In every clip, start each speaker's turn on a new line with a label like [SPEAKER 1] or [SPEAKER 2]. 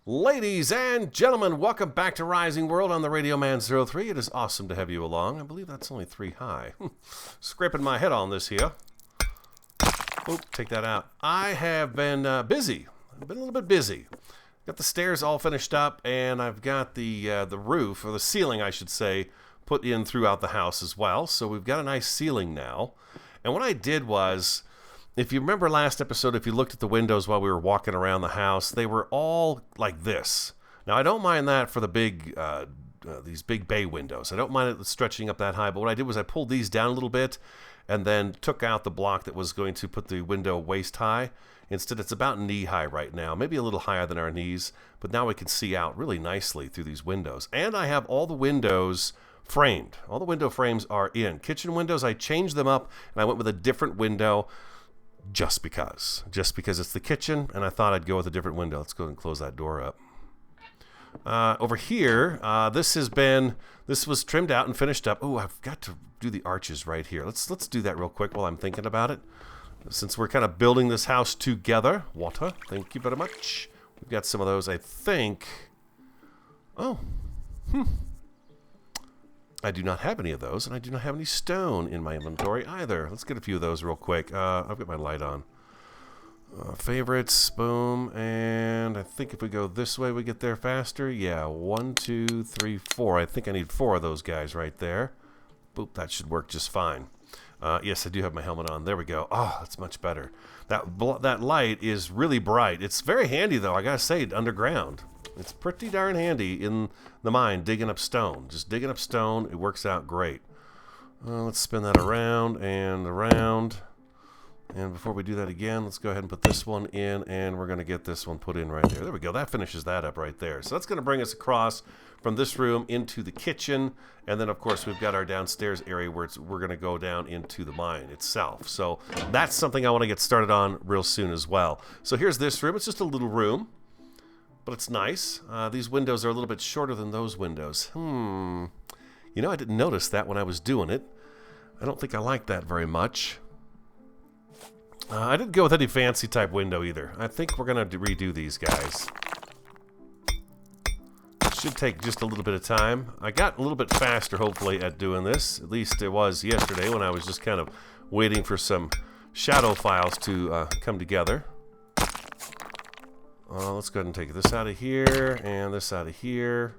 [SPEAKER 1] Ladies and gentlemen, welcome back to Rising World on the Radio Man 03. It is awesome to have you along. I believe that's only 3 high. Scraping my head on this here. Oop, take that out. I have been busy. I've been a little bit busy. Got the stairs all finished up, and I've got the roof, or the ceiling, I should say, put in throughout the house as well. So we've got a nice ceiling now. And what I did was, if you remember last episode, if you looked at the windows while we were walking around the house, they were all like this. Now, I don't mind that for the big, these big bay windows. I don't mind it stretching up that high, but what I did was I pulled these down a little bit and then took out the block that was going to put the window waist high. Instead, it's about knee high right now, maybe a little higher than our knees, but now we can see out really nicely through these windows. And I have all the windows framed. All the window frames are in. Kitchen windows, I changed them up, and I went with a different window. Just because it's the kitchen, and I thought I'd go with a different window. Let's go and close that door up. Over here, this was trimmed out and finished up. Oh, I've got to do the arches right here. Let's do that real quick while I'm thinking about it. Since we're kind of building this house together. Water, thank you very much. We've got some of those, I think. Oh, I do not have any of those, and I do not have any stone in my inventory either. Let's get a few of those real quick. I've got my light on. Favorites, boom, and I think if we go this way, we get there faster. Yeah, 1, 2, 3, 4. I think I need 4 of those guys right there. Boop, that should work just fine. Yes, I do have my helmet on. There we go. Oh, that's much better. That light is really bright. It's very handy, though. I gotta say, underground. It's pretty darn handy in the mine, digging up stone. Just digging up stone, it works out great. Let's spin that around and around. And before we do that again, let's go ahead and put this one in, and we're going to get this one put in right there. There we go. That finishes that up right there. So that's going to bring us across from this room into the kitchen. And then, of course, we've got our downstairs area where we're going to go down into the mine itself. So that's something I want to get started on real soon as well. So here's this room. It's just a little room, but it's nice. These windows are a little bit shorter than those windows. You know, I didn't notice that when I was doing it. I don't think I like that very much. I didn't go with any fancy type window either. I think we're going to redo these guys. It should take just a little bit of time. I got a little bit faster, hopefully, at doing this. At least it was yesterday when I was just kind of waiting for some shadow files to come together. Let's go ahead and take this out of here and this out of here.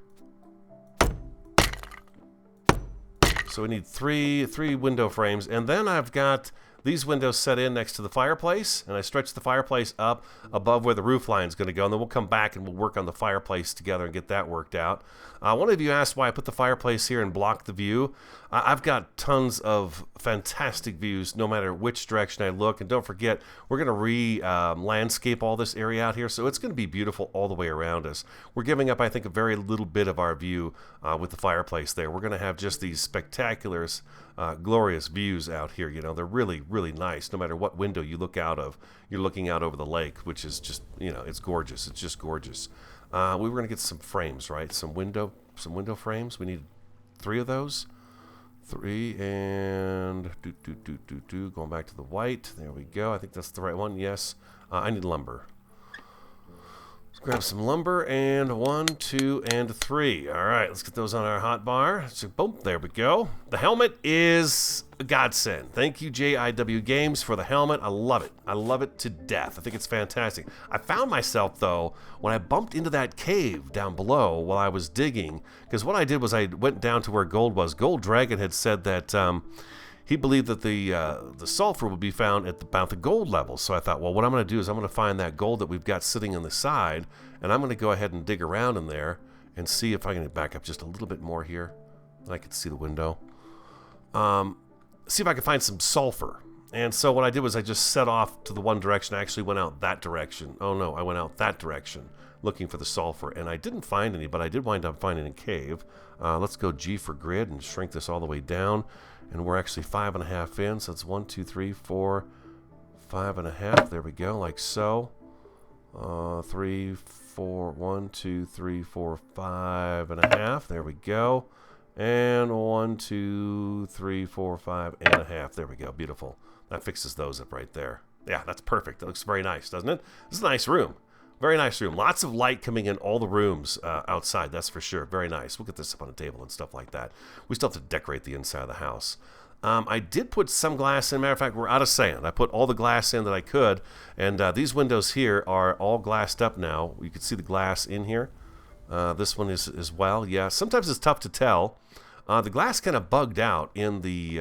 [SPEAKER 1] So we need three window frames, and then I've got these windows set in next to the fireplace, and I stretch the fireplace up above where the roof line is going to go, and then we'll come back and we'll work on the fireplace together and get that worked out. One of you asked why I put the fireplace here and blocked the view. I've got tons of fantastic views no matter which direction I look, and don't forget, we're going to landscape all this area out here, so it's going to be beautiful all the way around us. We're giving up, I think, a very little bit of our view with the fireplace there. We're going to have just these spectacular, glorious views out here. You know, they're really, really nice. No matter what window you look out of, you're looking out over the lake, which is just, you know, it's gorgeous. It's just gorgeous. We were going to get some frames, right? Some window frames. We need 3 of those. 3 and going back to the white. There we go. I think that's the right one. Yes. I need lumber. Let's grab some lumber, and 1, 2, and 3. All right, let's get those on our hot bar. So, boom, there we go. The helmet is a godsend. Thank you, JIW Games, for the helmet. I love it. I love it to death. I think it's fantastic. I found myself, though, when I bumped into that cave down below while I was digging, because what I did was I went down to where gold was. Gold Dragon had said that he believed that the sulfur would be found at about the gold level. So I thought, well, what I'm going to do is I'm going to find that gold that we've got sitting on the side, and I'm going to go ahead and dig around in there and see if I can back up just a little bit more here. I can see the window. See if I can find some sulfur. And so what I did was I just set off to the one direction. I actually went out that direction. Oh no, I went out that direction looking for the sulfur, and I didn't find any, but I did wind up finding a cave. Let's go G for grid and shrink this all the way down. And we're actually 5.5 in, so it's 1, 2, 3, 4, 5.5. There we go, like so. 3, 4, 1, 2, 3, 4, 5.5. There we go. And 1, 2, 3, 4, 5.5. There we go. Beautiful. That fixes those up right there. Yeah, that's perfect. That looks very nice, doesn't it? This is a nice room. Very nice room. Lots of light coming in all the rooms outside, that's for sure. Very nice. We'll get this up on a table and stuff like that. We still have to decorate the inside of the house. I did put some glass in. Matter of fact, we're out of sand. I put all the glass in that I could, and these windows here are all glassed up now. You can see the glass in here. This one is as well. Yeah, sometimes it's tough to tell. The glass kind of bugged out in the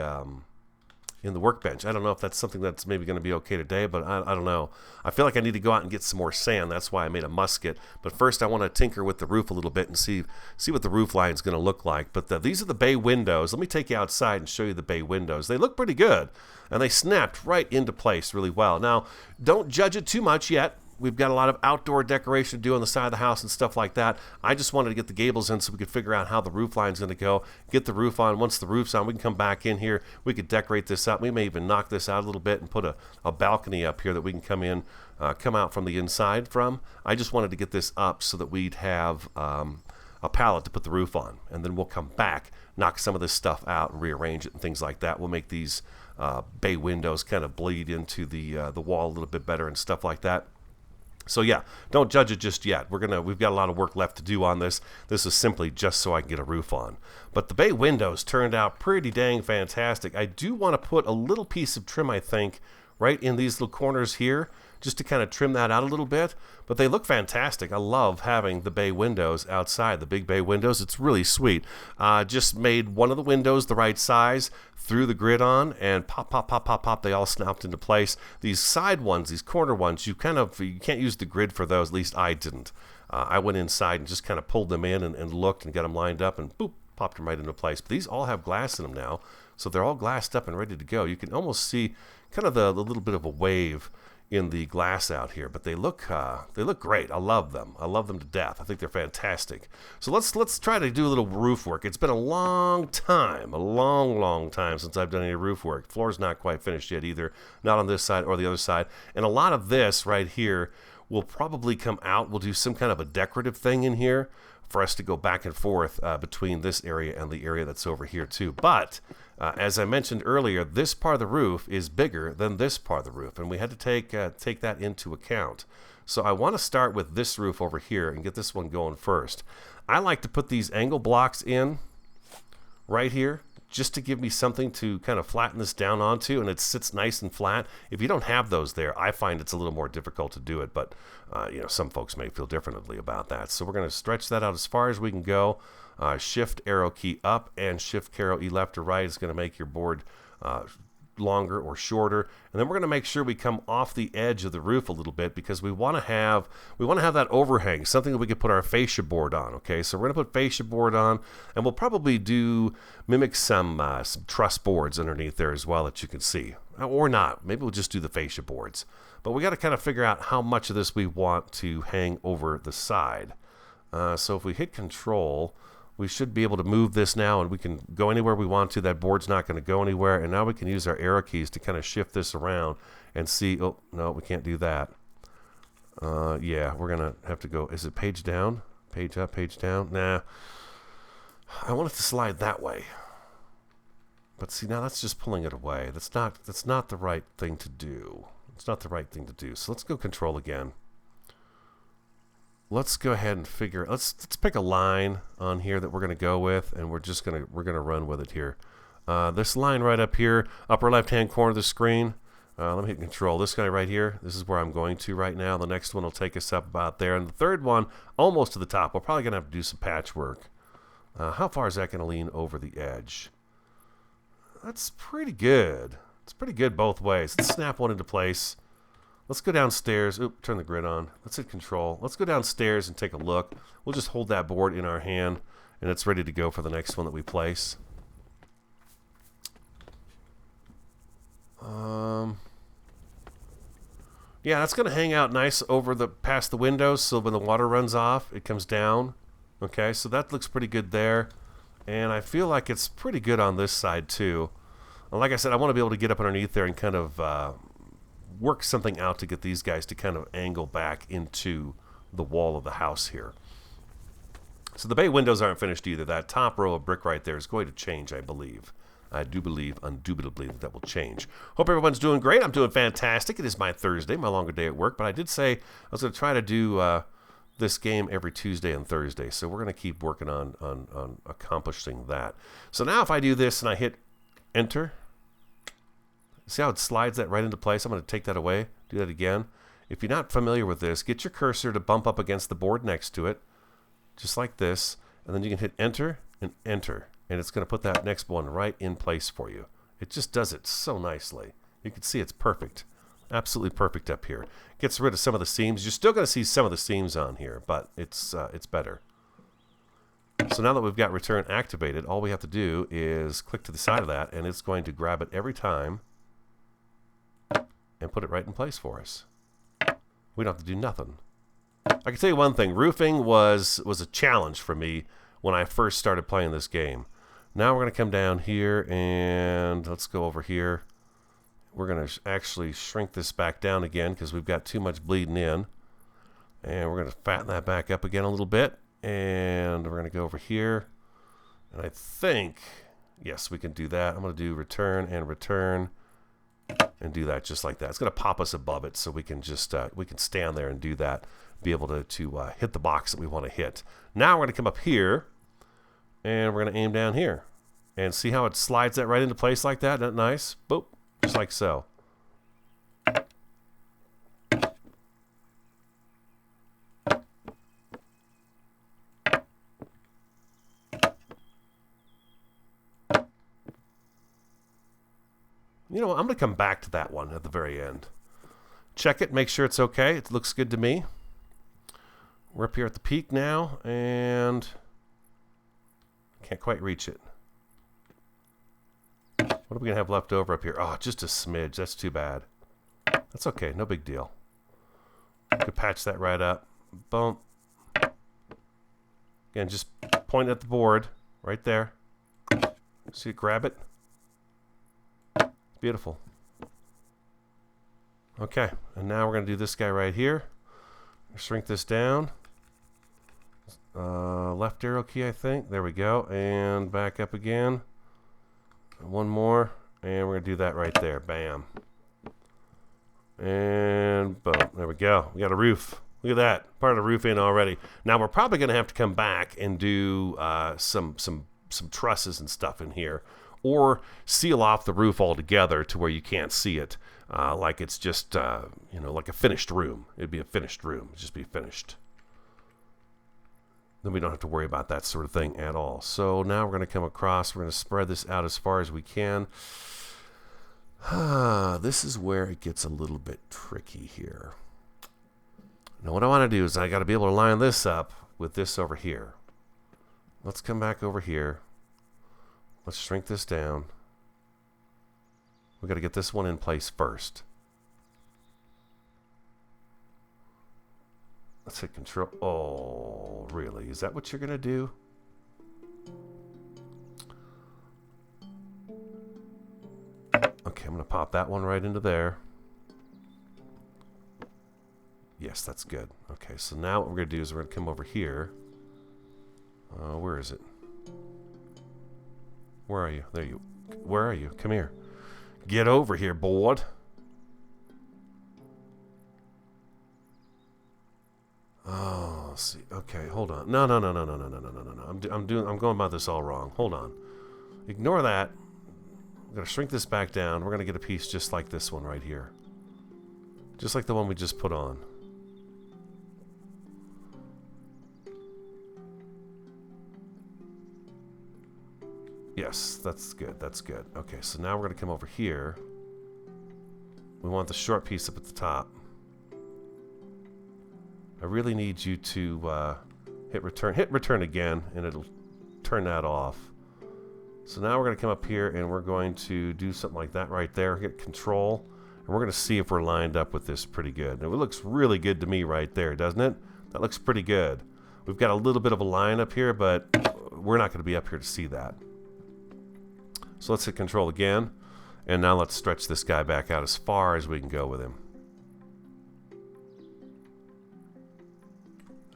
[SPEAKER 1] workbench. I don't know if that's something that's maybe going to be okay today, but I don't know. I feel like I need to go out and get some more sand. That's why I made a musket. But first I want to tinker with the roof a little bit and see what the roof line is going to look like. But these are the bay windows. Let me take you outside and show you the bay windows. They look pretty good, and they snapped right into place really well. Now, don't judge it too much yet. We've got a lot of outdoor decoration to do on the side of the house and stuff like that. I just wanted to get the gables in so we could figure out how the roof line's going to go, get the roof on. Once the roof's on, we can come back in here. We could decorate this up. We may even knock this out a little bit and put a balcony up here that we can come out from the inside from. I just wanted to get this up so that we'd have a pallet to put the roof on. And then we'll come back, knock some of this stuff out and rearrange it and things like that. We'll make these bay windows kind of bleed into the wall a little bit better and stuff like that. So yeah, don't judge it just yet. We've got a lot of work left to do on this. This is simply just so I can get a roof on. But the bay windows turned out pretty dang fantastic. I do want to put a little piece of trim, I think, right in these little corners here, just to kind of trim that out a little bit. But they look fantastic. I love having the bay windows outside, the big bay windows. It's really sweet. Just made one of the windows the right size, threw the grid on, and pop, pop, pop, pop, pop, they all snapped into place. These side ones, these corner ones, you can't use the grid for those. At least I didn't. I went inside and just kind of pulled them in and looked and got them lined up and boop, popped them right into place. But these all have glass in them now, so they're all glassed up and ready to go. You can almost see kind of the little bit of a wave in the glass out here, but they look great. I love them. I love them to death. I think they're fantastic. So let's try to do a little roof work. It's been a long time since I've done any roof work. The floor's not quite finished yet either, not on this side or the other side. And a lot of this right here will probably come out. We'll do some kind of a decorative thing in here for us to go back and forth between this area and the area that's over here too. But as I mentioned earlier, this part of the roof is bigger than this part of the roof, and we had to take that into account. So I want to start with this roof over here and get this one going first. I like to put these angle blocks in right here just to give me something to kind of flatten this down onto, and it sits nice and flat. If you don't have those there, I find it's a little more difficult to do it, but some folks may feel differently about that. So we're going to stretch that out as far as we can go. Shift arrow key up and shift arrow E left or right is going to make your board longer or shorter. And then we're going to make sure we come off the edge of the roof a little bit because we want to have that overhang, something that we can put our fascia board on. Okay, so we're going to put fascia board on, and we'll probably mimic some truss boards underneath there as well that you can see, or not. Maybe we'll just do the fascia boards. But we got to kind of figure out how much of this we want to hang over the side. So if we hit Control, we should be able to move this now, and we can go anywhere we want to. That board's not going to go anywhere, and now we can use our arrow keys to kind of shift this around and see. Oh, no, we can't do that. Yeah, we're going to have to go. Is it page down? Page up, page down? Nah. I want it to slide that way. But see, now that's just pulling it away. That's not the right thing to do. It's not the right thing to do. So let's go Control again. Let's go ahead and let's pick a line on here that we're going to go with, and we're going to run with it here. This line right up here, upper left-hand corner of the screen. Let me hit Control. This guy right here, this is where I'm going to right now. The next one will take us up about there, and the third one almost to the top. We're probably going to have to do some patchwork. How far is that going to lean over the edge? That's pretty good. It's pretty good both ways. Let's snap one into place. Let's go downstairs. Oop, turn the grid on. Let's hit Control. Let's go downstairs and take a look. We'll just hold that board in our hand, and it's ready to go for the next one that we place. Yeah, that's going to hang out nice over past the windows, so when the water runs off, it comes down. Okay, so that looks pretty good there. And I feel like it's pretty good on this side too. And like I said, I want to be able to get up underneath there and kind of work something out to get these guys to kind of angle back into the wall of the house here. So the bay windows aren't finished either. That top row of brick right there is going to change, I believe. I do believe, undoubtedly, that that will change. Hope everyone's doing great. I'm doing fantastic. It is my Thursday, my longer day at work, but I did say I was going to try to do this game every Tuesday and Thursday, so we're going to keep working on accomplishing that. So now if I do this and I hit enter, see how it slides that right into place? I'm going to take that away, do that again. If you're not familiar with this, get your cursor to bump up against the board next to it, just like this, and then you can hit enter and enter, and it's going to put that next one right in place for you. It just does it so nicely. You can see it's perfect. Absolutely perfect up here. Gets rid of some of the seams. You're still going to see some of the seams on here, but it's better. So now that we've got return activated, all we have to do is click to the side of that, and it's going to grab it every time and put it right in place for us. We don't have to do nothing. I can tell you one thing. Roofing was a challenge for me when I first started playing this game. Now we're going to come down here, and let's go over here. We're going to actually shrink this back down again because we've got too much bleeding in. And we're going to fatten that back up again a little bit. And we're going to go over here. And I think, yes, we can do that. I'm going to do return and return and do that just like that. It's going to pop us above it so we can just we can stand there and do that. Be able to hit the box that we want to hit. Now we're going to come up here. And we're going to aim down here. And see how it slides that right into place like that? Isn't that nice? Boop. Just like so. You know what? I'm going to come back to that one at the very end. Check it. Make sure it's okay. It looks good to me. We're up here at the peak now. And can't quite reach it. What are we going to have left over up here? Oh, just a smidge. That's too bad. That's okay. No big deal. Could patch that right up. Boom. Again, just point at the board. Right there. See it? Grab it. Beautiful. Okay. And now we're going to do this guy right here. Shrink this down. Left arrow key, I think. There we go. And back up again. One more, and we're going to do that right there. Bam. And boom. There we go. We got a roof. Look at that. Part of the roof in already. Now we're probably going to have to come back and do some trusses and stuff in here, or seal off the roof altogether to where you can't see it, like it's just like a finished room. It'd be a finished room. It'd just be finished. Then we don't have to worry about that sort of thing at all. So now we're going to come across. We're going to spread this out as far as we can. This is where it gets a little bit tricky here. Now what I want to do is I got to be able to line this up with this over here. Let's come back over here. Let's shrink this down. We got to get this one in place first. Let's hit control. Oh, really? Is that what you're going to do? Okay, I'm going to pop that one right into there. Yes, that's good. Okay, so now what we're going to do is we're going to come over here. Where is it? Where are you? There you. Where are you? Come here. Get over here, board. Oh, let's see. Okay, hold on. No. I'm going about this all wrong. Hold on. Ignore that. I'm going to shrink this back down. We're going to get a piece just like this one right here. Just like the one we just put on. Yes, that's good. That's good. Okay, so now we're going to come over here. We want the short piece up at the top. I really need you to hit return. Hit return again, and it'll turn that off. So now we're going to come up here, and we're going to do something like that right there. Hit control, and we're going to see if we're lined up with this pretty good. Now, it looks really good to me right there, doesn't it? That looks pretty good. We've got a little bit of a line up here, but we're not going to be up here to see that. So let's hit control again, and now let's stretch this guy back out as far as we can go with him.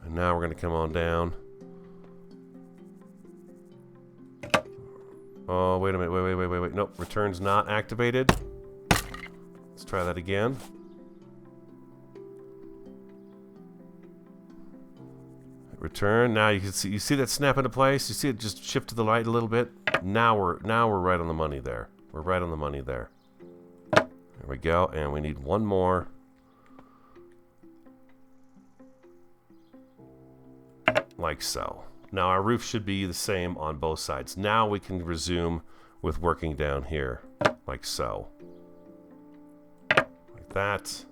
[SPEAKER 1] And now we're going to come on down. Oh, wait a minute. Wait. Nope, return's not activated. Let's try that again. Return. Now you can see, you see that snap into place? You see it just shift to the right a little bit? Now we're right on the money there. We're right on the money there. There we go. And we need one more. Like so. Now our roof should be the same on both sides. Now we can resume with working down here. Like so. Like that.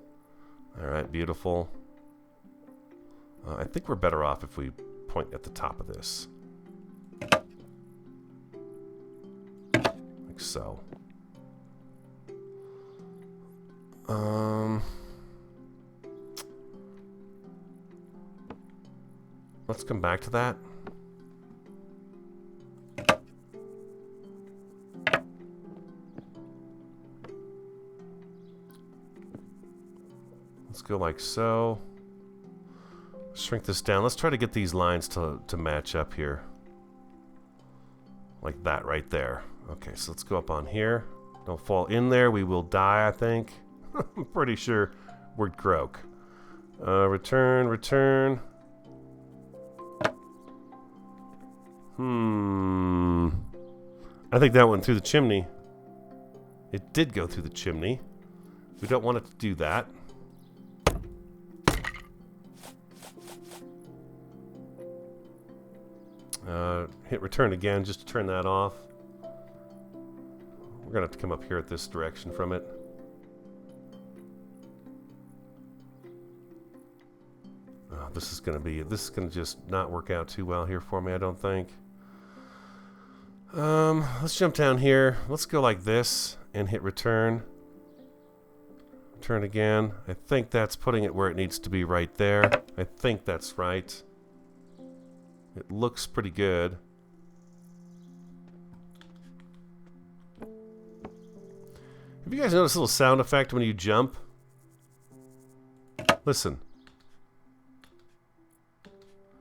[SPEAKER 1] Alright, beautiful. I think we're better off if we point at the top of this. Like so. Let's come back to that. Let's go like so. Shrink this down. Let's try to get these lines to match up here. Like that right there. Okay, so let's go up on here. Don't fall in there. We will die, I think. I'm pretty sure we're broke. Return. I think that went through the chimney. It did go through the chimney. We don't want it to do that. Hit return again just to turn that off. We're gonna have to come up here at this direction from it. This is gonna just not work out too well here for me, I don't think. Let's jump down here. Let's go like this and hit return. Turn again. I think that's putting it where it needs to be right there. I think that's right. It looks pretty good. Have you guys noticed a little sound effect when you jump? Listen.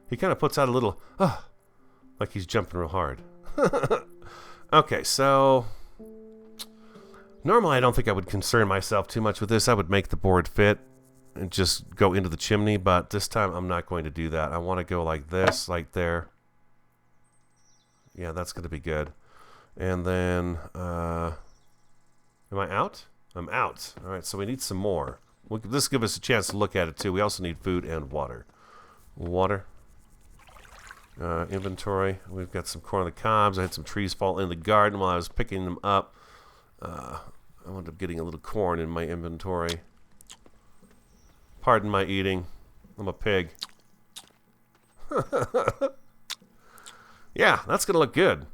[SPEAKER 1] He kind of puts out a little, like he's jumping real hard. Okay, so normally I don't think I would concern myself too much with this. I would make the board fit and just go into the chimney, but this time I'm not going to do that. I want to go like this, like there. Yeah, that's going to be good. And then, am I out? I'm out. All right, so we need some more. This will give us a chance to look at it too. We also need food and water. Water. Inventory. We've got some corn on the cobs. I had some trees fall in the garden while I was picking them up. I wound up getting a little corn in my inventory. Pardon my eating. I'm a pig. Yeah, that's going to look good.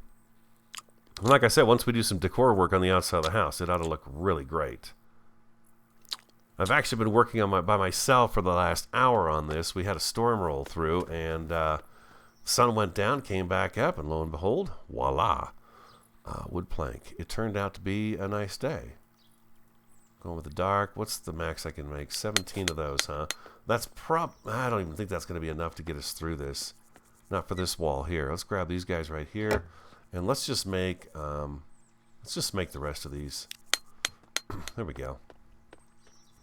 [SPEAKER 1] And like I said, once we do some decor work on the outside of the house, it ought to look really great. I've actually been working on by myself for the last hour on this. We had a storm roll through, and sun went down, came back up, and lo and behold, voila, wood plank. It turned out to be a nice day. Going with the dark. What's the max I can make? 17 of those, huh? That's I don't even think that's going to be enough to get us through this. Not for this wall here. Let's grab these guys right here, and let's just make the rest of these. There we go.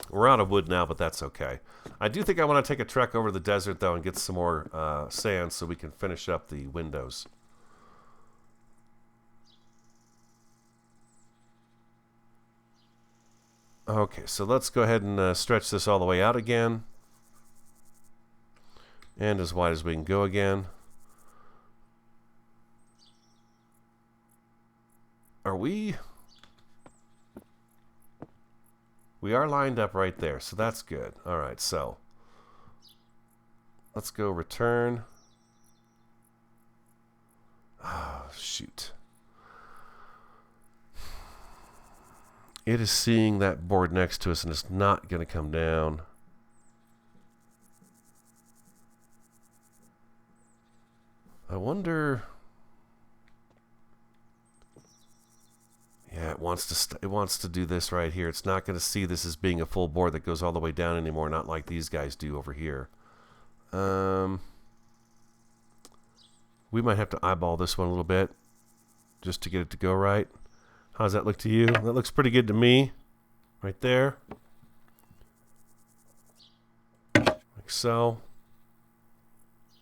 [SPEAKER 1] We're out of wood now, but that's okay. I do think I want to take a trek over the desert, though, and get some more sand so we can finish up the windows. Okay, so let's go ahead and stretch this all the way out again. And as wide as we can go again. We are lined up right there, so that's good. All right, so let's go return. Oh, shoot. It is seeing that board next to us, and it's not going to come down. I wonder... Yeah, it wants to do this right here. It's not going to see this as being a full board that goes all the way down anymore, not like these guys do over here. We might have to eyeball this one a little bit. just to get it to go right. How does that look to you? That looks pretty good to me. Right there. Like so.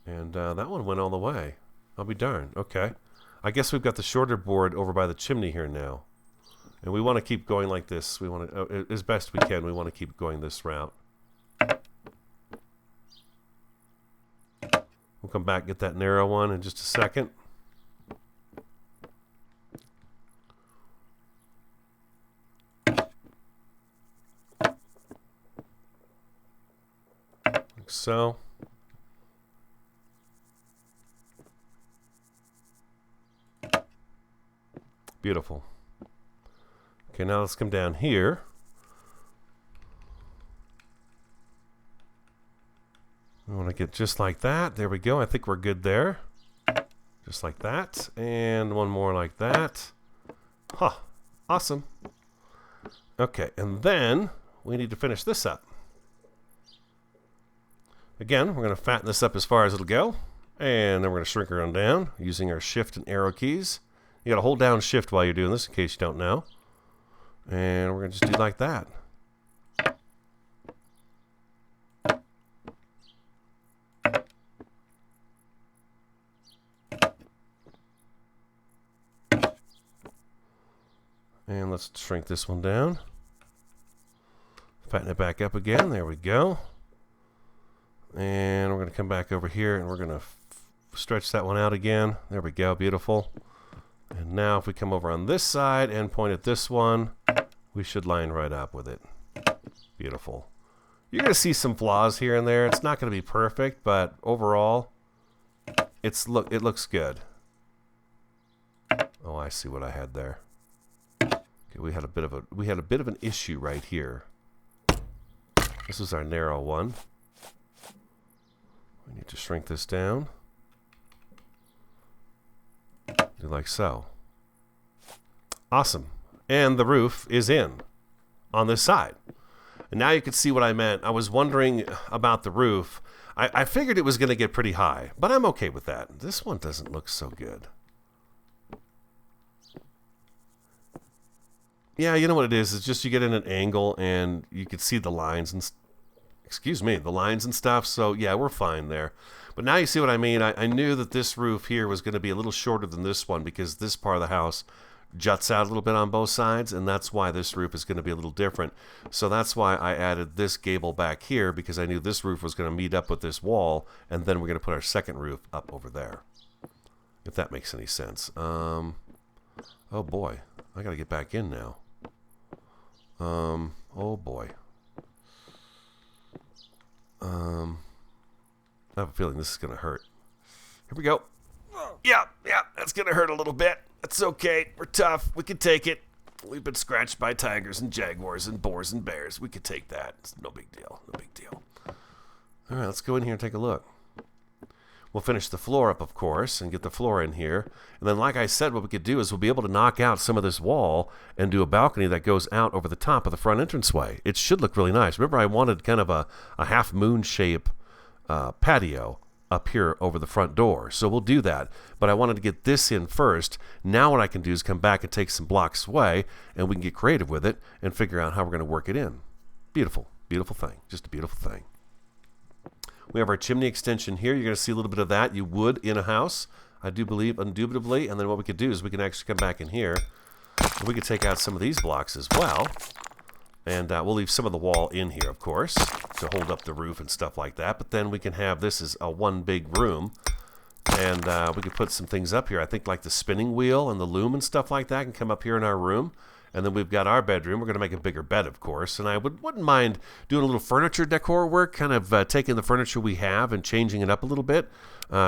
[SPEAKER 1] And that one went all the way. I'll be darned. Okay. I guess we've got the shorter board over by the chimney here now. And we want to keep going like this. We want to, as best we can, we want to keep going this route. We'll come back and get that narrow one in just a second. Like so. Beautiful. Okay, now let's come down here. We want to get just like that. There we go. I think we're good there. Just like that. And one more like that. Huh. Awesome. Okay, and then we need to finish this up. Again, we're going to fatten this up as far as it'll go. And then we're going to shrink her on down using our shift and arrow keys. You got to hold down shift while you're doing this in case you don't know. And we're going to just do like that. And let's shrink this one down. Fatten it back up again. There we go. And we're going to come back over here and we're going to stretch that one out again. There we go. Beautiful. And now if we come over on this side and point at this one, we should line right up with it. Beautiful. You're going to see some flaws here and there. It's not going to be perfect, but overall, it looks good. Oh, I see what I had there. Okay, we had a bit of an issue right here. This is our narrow one. We need to shrink this down. Do like so. Awesome. And the roof is in on this side. And now you can see what I meant. I was wondering about the roof. I figured it was going to get pretty high, but I'm okay with that. This one doesn't look so good. Yeah, you know what it is? It's just you get in an angle and you can see the lines and the lines and stuff. So yeah, we're fine there. But now you see what I mean. I knew that this roof here was going to be a little shorter than this one because this part of the house juts out a little bit on both sides, and that's why this roof is going to be a little different. So that's why I added this gable back here, because I knew this roof was going to meet up with this wall, and then we're going to put our second roof up over there, if that makes any sense. Oh boy, I got to get back in now. Oh boy. I have a feeling this is going to hurt. Here we go. Yeah, that's going to hurt a little bit. That's okay. We're tough. We can take it. We've been scratched by tigers and jaguars and boars and bears. We could take that. It's no big deal. No big deal. All right, let's go in here and take a look. We'll finish the floor up, of course, and get the floor in here. And then, like I said, what we could do is we'll be able to knock out some of this wall and do a balcony that goes out over the top of the front entranceway. It should look really nice. Remember, I wanted kind of a half-moon shape patio up here over the front door. So we'll do that. But I wanted to get this in first. Now what I can do is come back and take some blocks away, and we can get creative with it and figure out how we're going to work it in. Beautiful. Beautiful thing. Just a beautiful thing. We have our chimney extension here. You're going to see a little bit of that. You would in a house, I do believe, indubitably. And then what we could do is we can actually come back in here. And we could take out some of these blocks as well. And we'll leave some of the wall in here, of course, to hold up the roof and stuff like that. But then we can have this as a one big room. And we could put some things up here. I think like the spinning wheel and the loom and stuff like that can come up here in our room. And then we've got our bedroom. We're going to make a bigger bed, of course. And I wouldn't mind doing a little furniture decor work, kind of taking the furniture we have and changing it up a little bit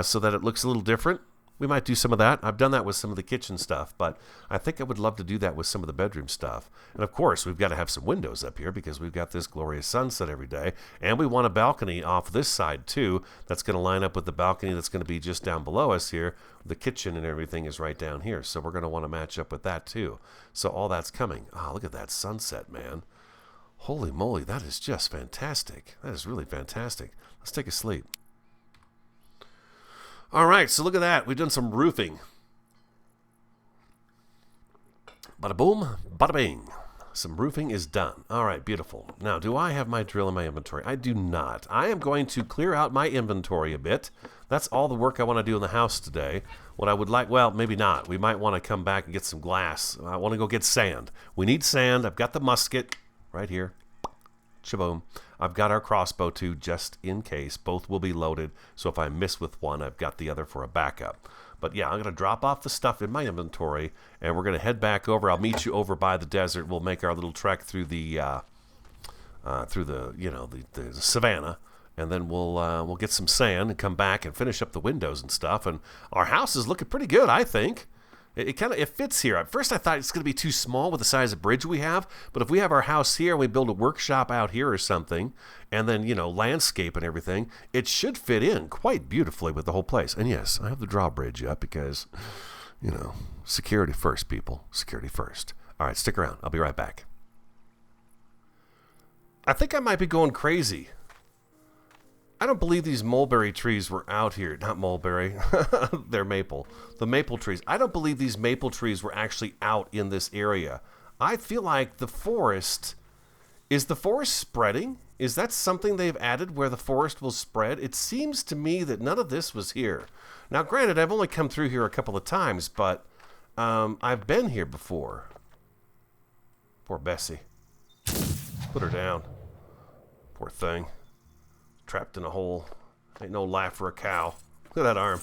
[SPEAKER 1] so that it looks a little different. We might do some of that. I've done that with some of the kitchen stuff, but I think I would love to do that with some of the bedroom stuff. And of course, we've got to have some windows up here because we've got this glorious sunset every day. And we want a balcony off this side too that's going to line up with the balcony that's going to be just down below us here. The kitchen and everything is right down here. So we're going to want to match up with that too. So all that's coming. Oh, look at that sunset, man. Holy moly, that is just fantastic. That is really fantastic. Let's take a sleep. All right, so look at that. We've done some roofing. Bada boom, bada bing. Some roofing is done. All right, beautiful. Now, do I have my drill in my inventory? I do not. I am going to clear out my inventory a bit. That's all the work I want to do in the house today. What I would like, well, maybe not. We might want to come back and get some glass. I want to go get sand. We need sand. I've got the musket right here. Shaboom. I've got our crossbow too, just in case. Both will be loaded, so if I miss with one, I've got the other for a backup. But yeah, I'm going to drop off the stuff in my inventory, and we're going to head back over. I'll meet you over by the desert. We'll make our little trek through the savannah, and then we'll get some sand and come back and finish up the windows and stuff. And our house is looking pretty good, I think. It fits here. At first I thought it's going to be too small with the size of bridge we have, but if we have our house here and we build a workshop out here or something, and then, landscape and everything, it should fit in quite beautifully with the whole place. And yes, I have the drawbridge up because, security first, people. Security first. All right, stick around. I'll be right back. I think I might be going crazy. I don't believe these mulberry trees were out here. Not mulberry. They're maple. The maple trees. I don't believe these maple trees were actually out in this area. I feel like the forest... Is the forest spreading? Is that something they've added where the forest will spread? It seems to me that none of this was here. Now, granted, I've only come through here a couple of times, but I've been here before. Poor Bessie. Put her down. Poor thing. Trapped in a hole. Ain't no life for a cow. Look at that arm.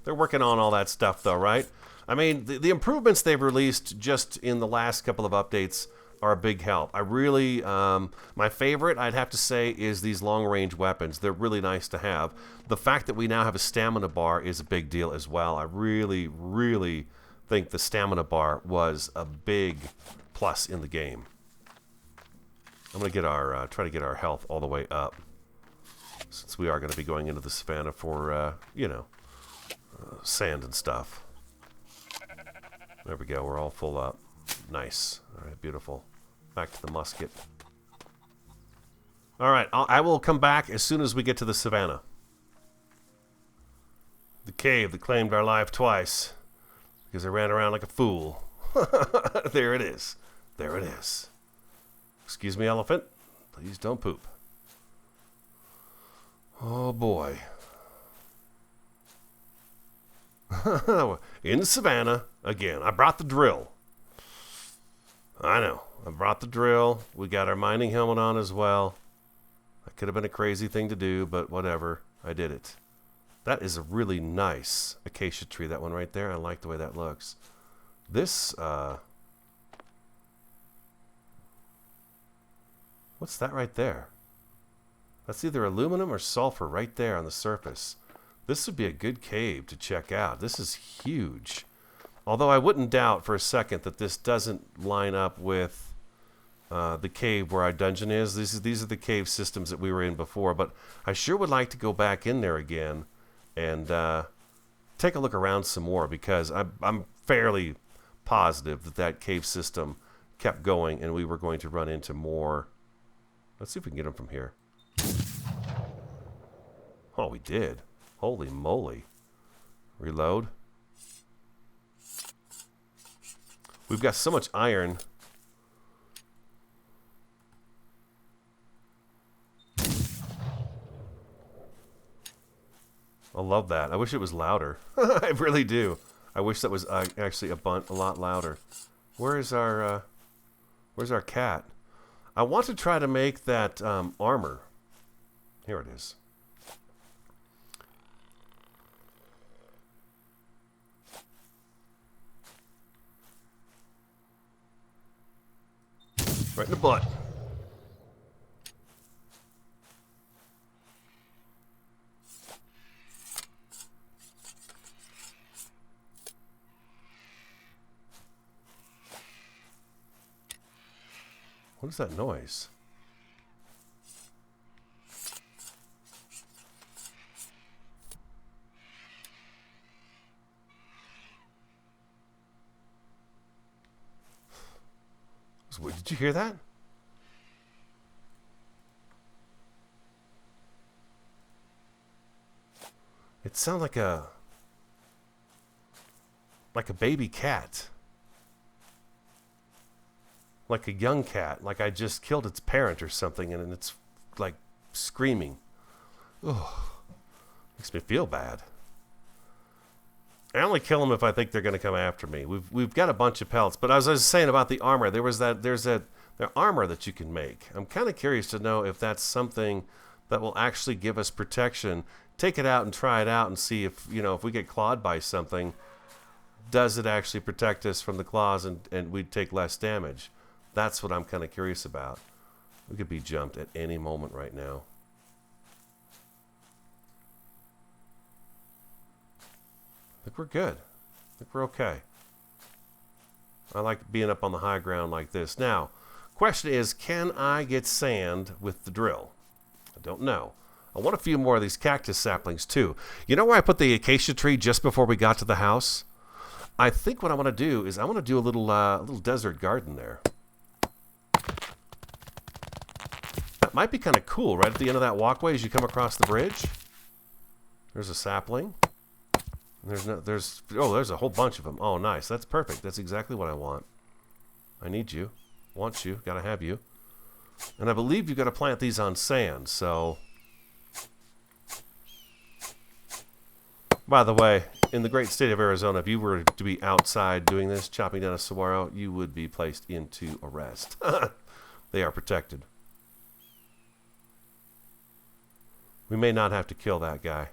[SPEAKER 1] They're working on all that stuff, though, right? I mean, the improvements they've released just in the last couple of updates are a big help. I really, my favorite, I'd have to say, is these long-range weapons. They're really nice to have. The fact that we now have a stamina bar is a big deal as well. I really, really think the stamina bar was a big plus in the game. I'm going to try to get our health all the way up, since we are going to be going into the savannah for, sand and stuff. There we go. We're all full up. Nice. All right, beautiful. Back to the musket. All right, I will come back as soon as we get to the savannah. The cave that claimed our life twice because I ran around like a fool. There it is. There it is. Excuse me, elephant. Please don't poop. Oh, boy. In the savannah again. I brought the drill. I know. I brought the drill. We got our mining helmet on as well. That could have been a crazy thing to do, but whatever. I did it. That is a really nice acacia tree, that one right there. I like the way that looks. This, what's that right there? That's either aluminum or sulfur right there on the surface. This would be a good cave to check out. This is huge. Although I wouldn't doubt for a second that this doesn't line up with the cave where our dungeon is. These are the cave systems that we were in before. But I sure would like to go back in there again and take a look around some more, because I'm fairly positive that that cave system kept going and we were going to run into more. Let's see if we can get them from here. Oh, we did. Holy moly. Reload. We've got so much iron. I love that. I wish it was louder. I really do. I wish that was actually a lot louder. Where's our cat? I want to try to make that armor. Here it is. Right in the butt. What is that noise? Did you hear that? It sounds like a baby cat. like a young cat, like I just killed its parent or something, and it's like screaming. Oh, makes me feel bad. I only kill them if I think they're going to come after me. We've got a bunch of pelts, but as I was saying about the armor, there's armor that you can make. I'm kind of curious to know if that's something that will actually give us protection. Take it out and try it out and see if, if we get clawed by something, does it actually protect us from the claws and we'd take less damage? That's what I'm kind of curious about. We could be jumped at any moment right now. I think we're good. I think we're okay. I like being up on the high ground like this. Now, question is, can I get sand with the drill? I don't know. I want a few more of these cactus saplings too. You know where I put the acacia tree just before we got to the house? I think what I want to do is I want to do a little desert garden there. That might be kind of cool right at the end of that walkway as you come across the bridge. There's a sapling. There's a whole bunch of them. Oh, nice. That's perfect. That's exactly what I want. I need you. Want you. Gotta have you. And I believe you've got to plant these on sand, so... By the way, in the great state of Arizona, if you were to be outside doing this, chopping down a saguaro, you would be placed into arrest. They are protected. We may not have to kill that guy.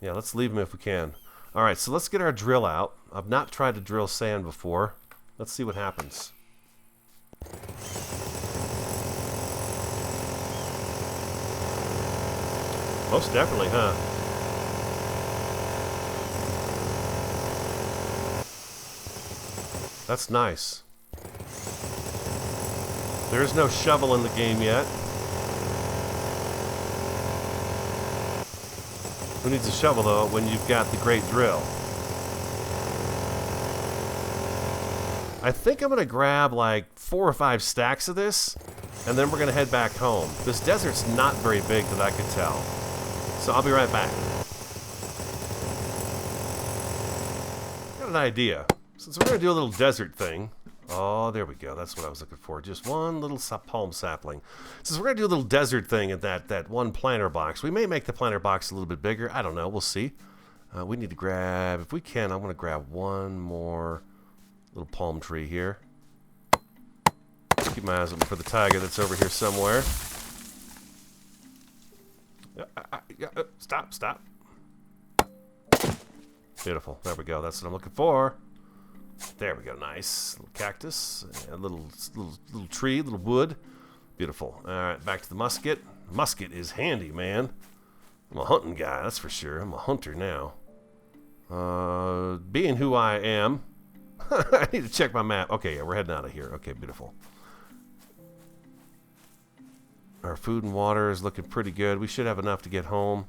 [SPEAKER 1] Yeah, let's leave him if we can. All right, so let's get our drill out. I've not tried to drill sand before. Let's see what happens. Most definitely, huh? That's nice. There's no shovel in the game yet. Who needs a shovel, though, when you've got the great drill? I think I'm going to grab like 4 or 5 stacks of this, and then we're going to head back home. This desert's not very big that I could tell. So I'll be right back. Got an idea. Since we're going to do a little desert thing. Oh, there we go. That's what I was looking for. Just one little palm sapling. Since we're going to do a little desert thing at that one planter box, we may make the planter box a little bit bigger. I don't know. We'll see. We need to grab, if we can, I'm going to grab one more little palm tree here. Keep my eyes open for the tiger that's over here somewhere. Stop. Beautiful. There we go. That's what I'm looking for. There we go. Nice. Little cactus. A little tree, little wood. Beautiful. All right, back to the musket. Musket is handy, man. I'm a hunting guy, that's for sure. I'm a hunter now. Being who I am, I need to check my map. Okay, yeah, we're heading out of here. Okay, beautiful. Our food and water is looking pretty good. We should have enough to get home.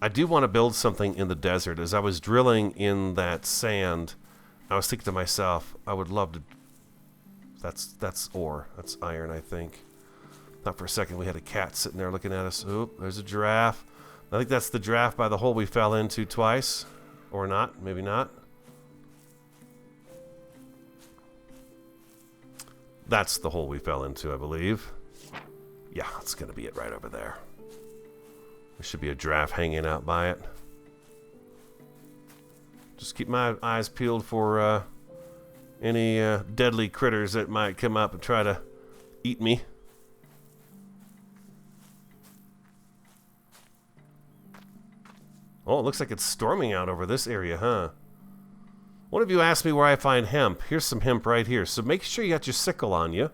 [SPEAKER 1] I do want to build something in the desert. As I was drilling in that sand, I was thinking to myself, I would love to... That's ore. That's iron, I think. Thought for a second we had a cat sitting there looking at us. Oop, there's a giraffe. I think that's the giraffe by the hole we fell into twice. Or not. Maybe not. That's the hole we fell into, I believe. Yeah, that's going to be it right over there. There should be a giraffe hanging out by it. Just keep my eyes peeled for any deadly critters that might come up and try to eat me. Oh, it looks like it's storming out over this area, huh? One of you asked me where I find hemp. Here's some hemp right here. So make sure you got your sickle on you.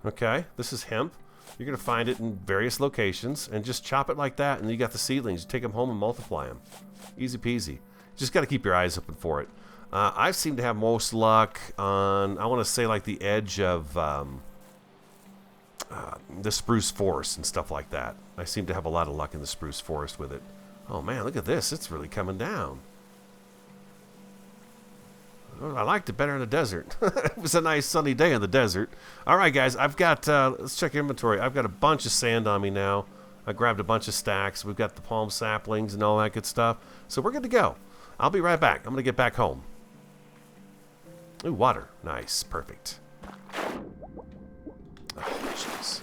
[SPEAKER 1] Okay, this is hemp. You're going to find it in various locations and just chop it like that, and you got the seedlings. You take them home and multiply them. Easy peasy. Just got to keep your eyes open for it. I seem to have most luck on, I want to say, like the edge of the spruce forest and stuff like that. I seem to have a lot of luck in the spruce forest with it. Oh man, look at this. It's really coming down. I liked it better in the desert. It was a nice sunny day in the desert. All right, guys, I've got, let's check inventory. I've got a bunch of sand on me now. I grabbed a bunch of stacks. We've got the palm saplings and all that good stuff. So we're good to go. I'll be right back. I'm going to get back home. Ooh, water. Nice. Perfect. Oh, jeez.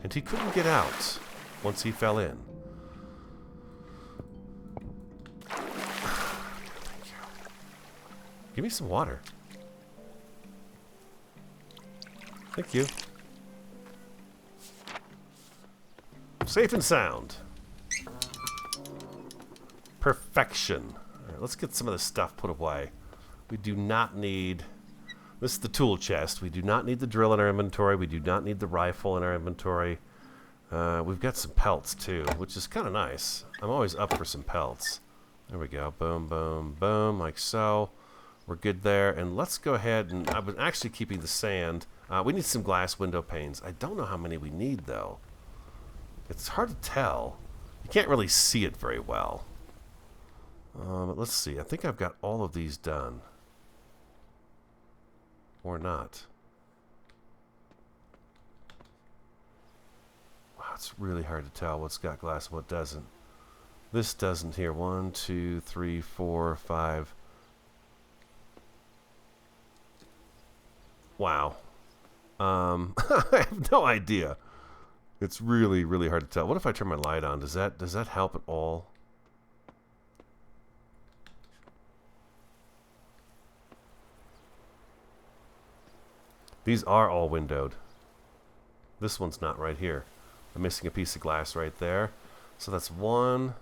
[SPEAKER 1] And he couldn't get out once he fell in. Thank you. Give me some water. Thank you. Safe and sound. Perfection. All right, let's get some of this stuff put away. We do not need... This is the tool chest. We do not need the drill in our inventory. We do not need the rifle in our inventory. We've got some pelts too, which is kind of nice. I'm always up for some pelts. There we go. Boom, boom, boom, like so. We're good there. And let's go ahead and... I've been actually keeping the sand. We need some glass window panes. I don't know how many we need, though. It's hard to tell. You can't really see it very well. But let's see. I think I've got all of these done. Or not. Wow, it's really hard to tell what's got glass and what doesn't. This doesn't here. 1, 2, 3, 4, 5. Wow. I have no idea. It's really, really hard to tell. What if I turn my light on? Does that help at all? These are all windowed. This one's not right here. I'm missing a piece of glass right there. So that's 1.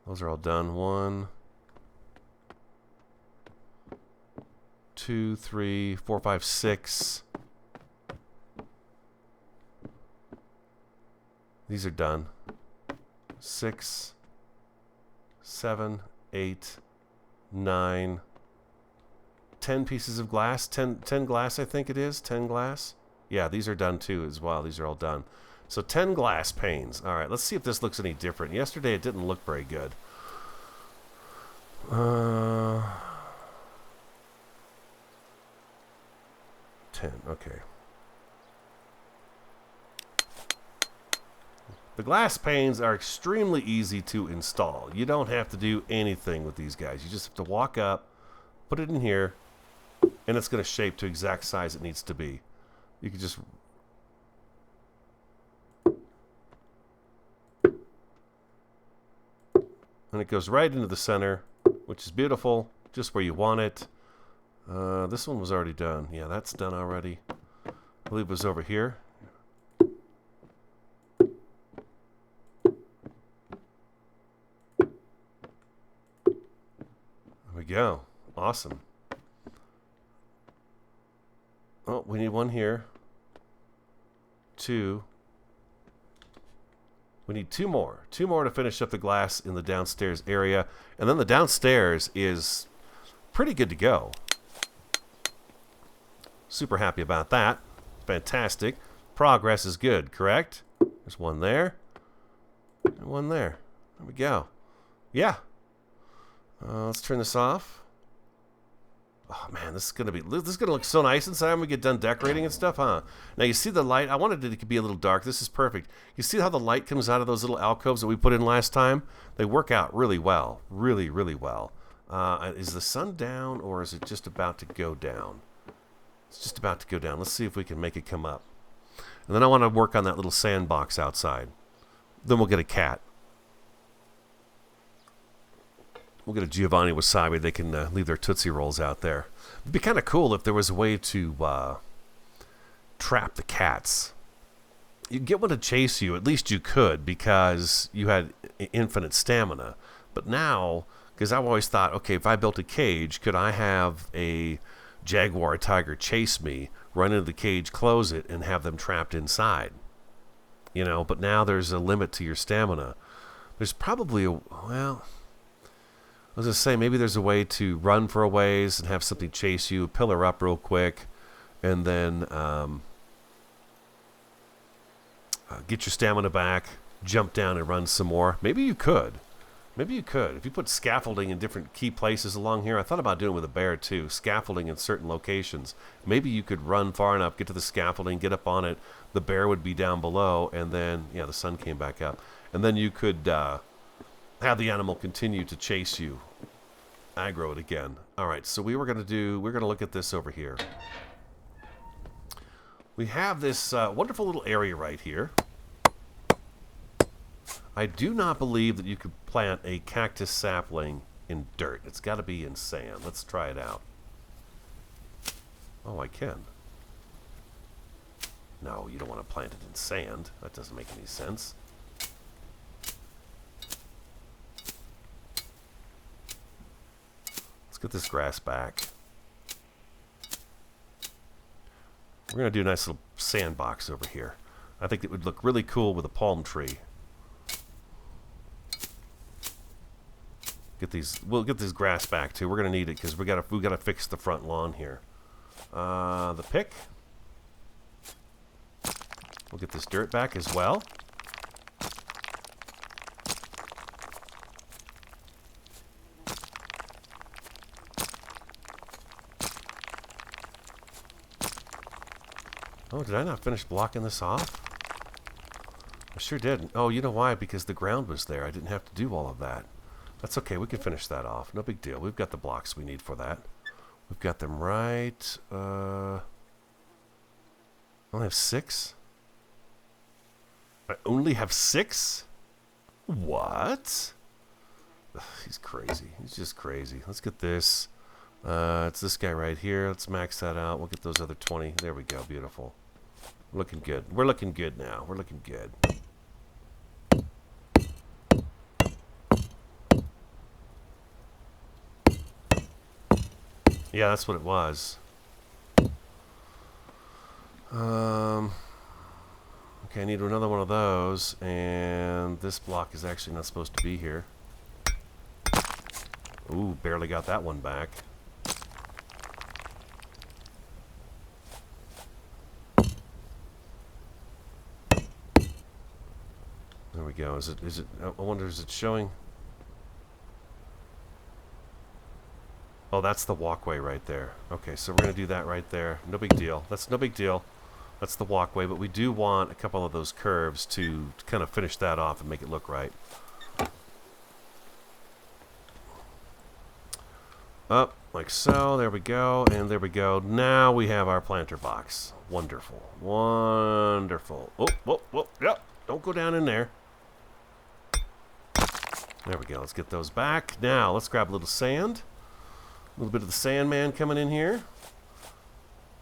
[SPEAKER 1] Those are all done. 1, 2, 3, 4, 5, 6. These are done. 6, 7, 8, 9, 10 pieces of glass. 10 glass, I think it is. 10 glass. Yeah, these are done too as well. These are all done. So 10 glass panes. All right, let's see if this looks any different. Yesterday it didn't look very good. 10, okay. The glass panes are extremely easy to install. You don't have to do anything with these guys. You just have to walk up, put it in here, and it's going to shape to exact size it needs to be. You can just... And it goes right into the center, which is beautiful, just where you want it. This one was already done. Yeah, that's done already. I believe it was over here. There we go. Awesome. Oh, we need one here. 2. We need 2 more. 2 more to finish up the glass in the downstairs area. And then the downstairs is pretty good to go. Super happy about that. Fantastic. Progress is good, correct? There's one there. And one there. There we go. Yeah. Let's turn this off. Oh man, this is gonna look so nice inside when we get done decorating and stuff, huh? Now you see the light. I wanted it to be a little dark. This is perfect. You see how the light comes out of those little alcoves that we put in last time? They work out really well, really, really well. Is the sun down or is it just about to go down? It's just about to go down. Let's see if we can make it come up. And then I want to work on that little sandbox outside. Then we'll get a cat. We'll get a Giovanni Wasabi. They can leave their Tootsie Rolls out there. It'd be kind of cool if there was a way to trap the cats. You'd get one to chase you. At least you could because you had infinite stamina. But now, because I've always thought, okay, if I built a cage, could I have a jaguar tiger chase me, run into the cage, close it, and have them trapped inside? You know, but now there's a limit to your stamina. There's probably well... I was going to say, maybe there's a way to run for a ways and have something chase you, pillar up real quick, and then get your stamina back, jump down and run some more. Maybe you could. Maybe you could. If you put scaffolding in different key places along here, I thought about doing it with a bear too. Scaffolding in certain locations. Maybe you could run far enough, get to the scaffolding, get up on it. The bear would be down below, and then, yeah, the sun came back up. And then you could have the animal continue to chase you. Aggro it again. All right, so we're going to look at this over here. We have this wonderful little area right here. I do not believe that you could plant a cactus sapling in dirt. It's got to be in sand. Let's try it out. Oh, I can. No, you don't want to plant it in sand. That doesn't make any sense. Let's get this grass back. We're going to do a nice little sandbox over here. I think it would look really cool with a palm tree. We'll get this grass back too. We're gonna need it because we gotta fix the front lawn here. The pick. We'll get this dirt back as well. Oh, did I not finish blocking this off? I sure did. Oh, you know why? Because the ground was there. I didn't have to do all of that. That's okay, we can finish that off. No big deal. We've got the blocks we need for that. We've got them right. I only have 6? I only have 6? What? Ugh, he's crazy. He's just crazy. Let's get this. It's this guy right here. Let's max that out. We'll get those other 20. There we go. Beautiful. Looking good. We're looking good now. We're looking good. Yeah, that's what it was. Okay, I need another one of those, and this block is actually not supposed to be here. Ooh, barely got that one back. There we go. Is it, I wonder, is it showing? Oh, that's the walkway right there. Okay, so we're going to do that right there. No big deal. That's no big deal. That's the walkway, but we do want a couple of those curves to kind of finish that off and make it look right. Up, like so. There we go, and there we go. Now we have our planter box. Wonderful. Wonderful. Oh, whoa, whoa, yep. Don't go down in there. There we go. Let's get those back. Now, let's grab a little sand. A little bit of the Sandman coming in here.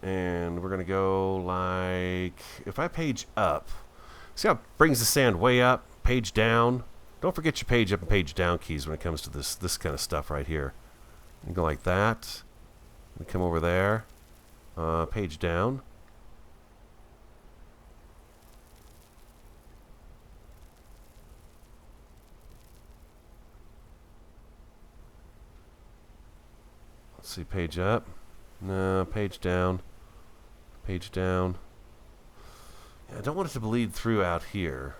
[SPEAKER 1] And we're going to go like... If I page up... See how it brings the sand way up, page down? Don't forget your page up and page down keys when it comes to this kind of stuff right here. You go like that. And come over there. Page down. Let's see, page up. No, page down. Page down. Yeah, I don't want it to bleed through out here.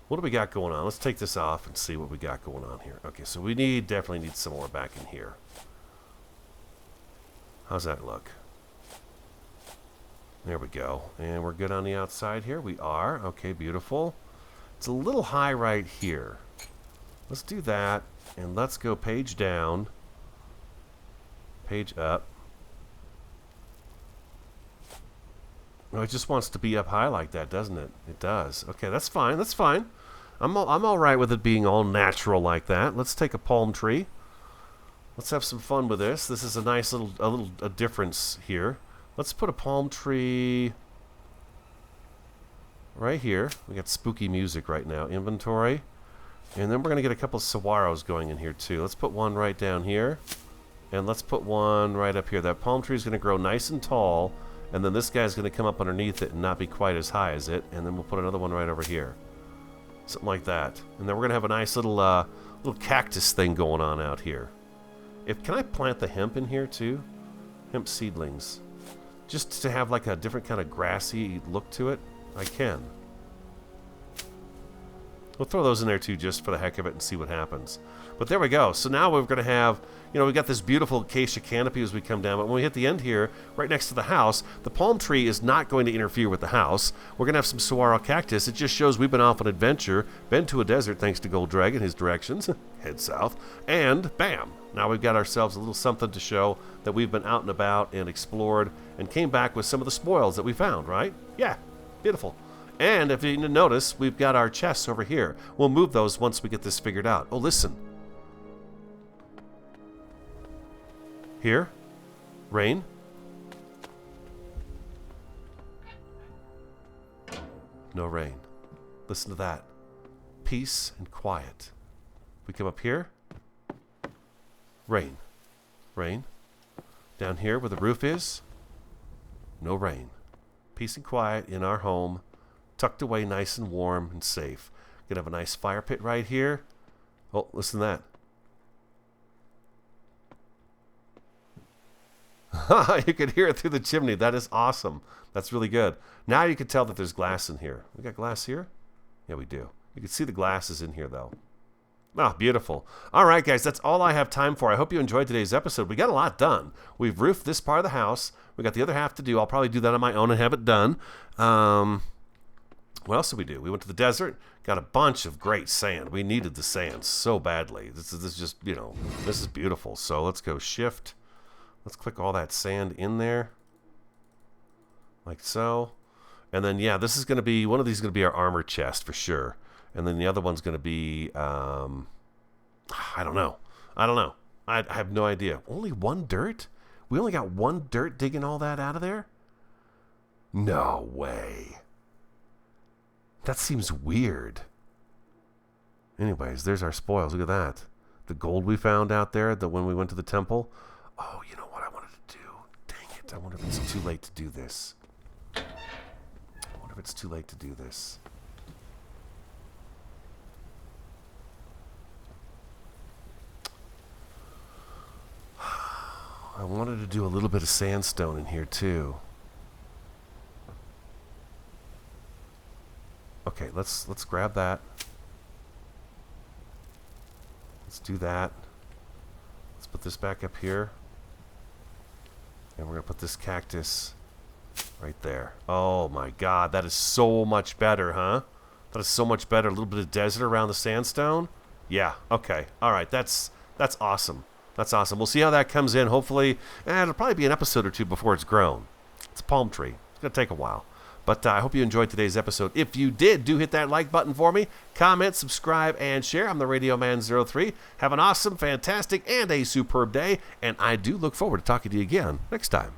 [SPEAKER 1] What do we got going on? Let's take this off and see what we got going on here. Okay, so we definitely need some more back in here. How's that look? There we go. And we're good on the outside here. We are. Okay, beautiful. It's a little high right here. Let's do that. And let's go page down. Page up. Oh, it just wants to be up high like that, doesn't it? It does. Okay, that's fine. That's fine. I'm all right with it being all natural like that. Let's take a palm tree. Let's have some fun with this. This is a nice little difference here. Let's put a palm tree right here. We got spooky music right now. Inventory. And then we're going to get a couple of saguaros going in here too. Let's put one right down here. And let's put one right up here. That palm tree is going to grow nice and tall. And then this guy's going to come up underneath it and not be quite as high as it. And then we'll put another one right over here. Something like that. And then we're going to have a nice little cactus thing going on out here. Can I plant the hemp in here too? Hemp seedlings. Just to have like a different kind of grassy look to it? I can. We'll throw those in there too, just for the heck of it, and see what happens. But there we go. So now we're going to have, we've got this beautiful acacia canopy as we come down. But when we hit the end here, right next to the house, the palm tree is not going to interfere with the house. We're going to have some saguaro cactus. It just shows we've been off an adventure, been to a desert thanks to Gold Dragon, his directions, head south, and bam! Now we've got ourselves a little something to show that we've been out and about and explored and came back with some of the spoils that we found, right? Yeah, beautiful. And if you notice, we've got our chests over here. We'll move those once we get this figured out. Oh, listen. Here, rain. No rain. Listen to that. Peace and quiet. We come up here. Rain. Rain. Down here where the roof is. No rain. Peace and quiet in our home. Tucked away nice and warm and safe. Gonna have a nice fire pit right here. Oh, listen to that. You could hear it through the chimney. That is awesome. That's really good. Now you can tell that there's glass in here. We got glass here? Yeah, we do. You can see the glasses in here, though. Ah, beautiful. All right, guys, that's all I have time for. I hope you enjoyed today's episode. We got a lot done. We've roofed this part of the house. We got the other half to do. I'll probably do that on my own and have it done. What else did we do? We went to the desert, got a bunch of great sand. We needed the sand so badly. This is just, this is beautiful. So let's go shift. Let's click all that sand in there. Like so. And then, yeah, this is going to be, one of these is going to be our armor chest for sure. And then the other one's going to be, I don't know. I have no idea. Only one dirt? We only got one dirt digging all that out of there? No way. That seems weird. Anyways, there's our spoils. Look at that. The gold we found out there when we went to the temple. Oh, you know what I wanted to do? Dang it. I wonder if it's too late to do this. I wanted to do a little bit of sandstone in here too. Okay, let's grab that. Let's do that. Let's put this back up here. And we're going to put this cactus right there. Oh my god, that is so much better, huh? That is so much better. A little bit of desert around the sandstone. Yeah, okay. All right, that's awesome. That's awesome. We'll see how that comes in. Hopefully, it'll probably be an episode or two before it's grown. It's a palm tree. It's going to take a while. But I hope you enjoyed today's episode. If you did, do hit that like button for me. Comment, subscribe, and share. I'm the Radio Man 03. Have an awesome, fantastic, and a superb day. And I do look forward to talking to you again next time.